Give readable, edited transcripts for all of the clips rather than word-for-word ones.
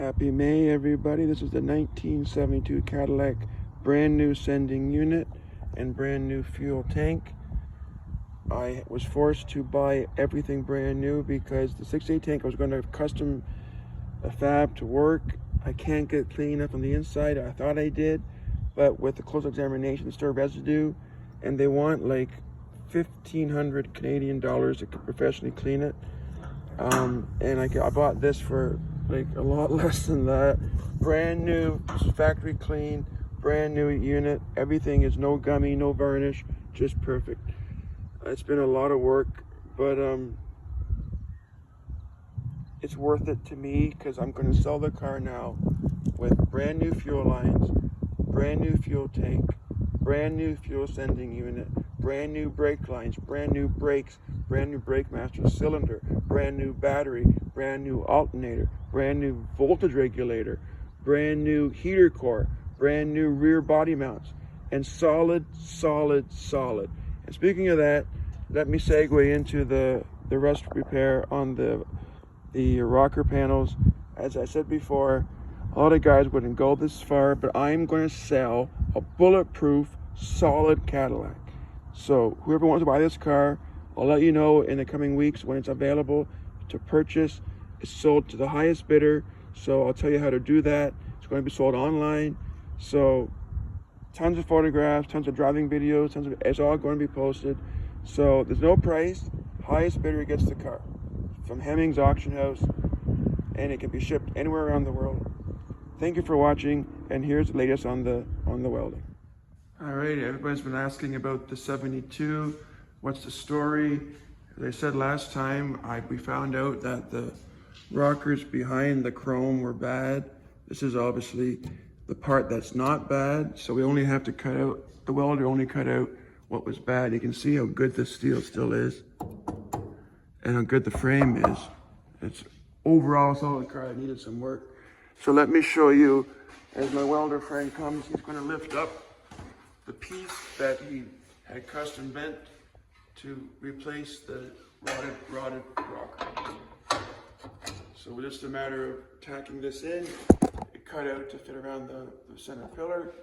Happy May, everybody. This is the 1972 Cadillac brand new sending unit and brand new fuel tank. I was forced to buy everything brand new because the 6A tank I was going to custom a fab to work. I can't get clean up on the inside. I thought I did, but with the close examination, there's still residue, and they want like 1,500 Canadian dollars to professionally clean it. And I bought this for like a lot less than that. Brand new, factory clean, brand new unit. Everything is no gummy, no varnish, just perfect. It's been a lot of work, but it's worth it to me because I'm going to sell the car now with brand new fuel lines, brand new fuel tank, brand new fuel sending unit, brand new brake lines, brand new brakes, brand new brake master cylinder, brand new battery, brand new alternator, brand new voltage regulator, brand new heater core, brand new rear body mounts, and solid. And speaking of that, let me segue into the rust repair on the rocker panels. As I said before, a lot of guys wouldn't go this far, but I'm going to sell a bulletproof, solid Cadillac. So whoever wants to buy this car, I'll let you know in the coming weeks when it's available to purchase. It's sold to the highest bidder, so I'll tell you how to do that. It's going to be sold online. So tons of photographs, tons of driving videos, it's all going to be posted. So there's no price. Highest bidder gets the car from Hemmings Auction House, and it can be shipped anywhere around the world. Thank you for watching, and here's the latest on the welding. All right, everybody's been asking about the 72. What's the story? As I said last time, we found out that the rockers behind the chrome were bad. This is obviously the part that's not bad, so we only have to cut out, the welder only cut out what was bad. You can see how good the steel still is and how good the frame is. It's overall solid car that needed some work. So let me show you, as my welder friend comes, he's going to lift up the piece that he had custom bent to replace the rotted rocker. So it's just a matter of tacking this in. It cut out to fit around the center pillar,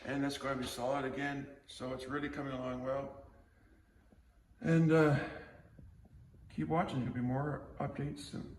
and that's going to be solid again. So it's really coming along well. And keep watching, there'll be more updates soon.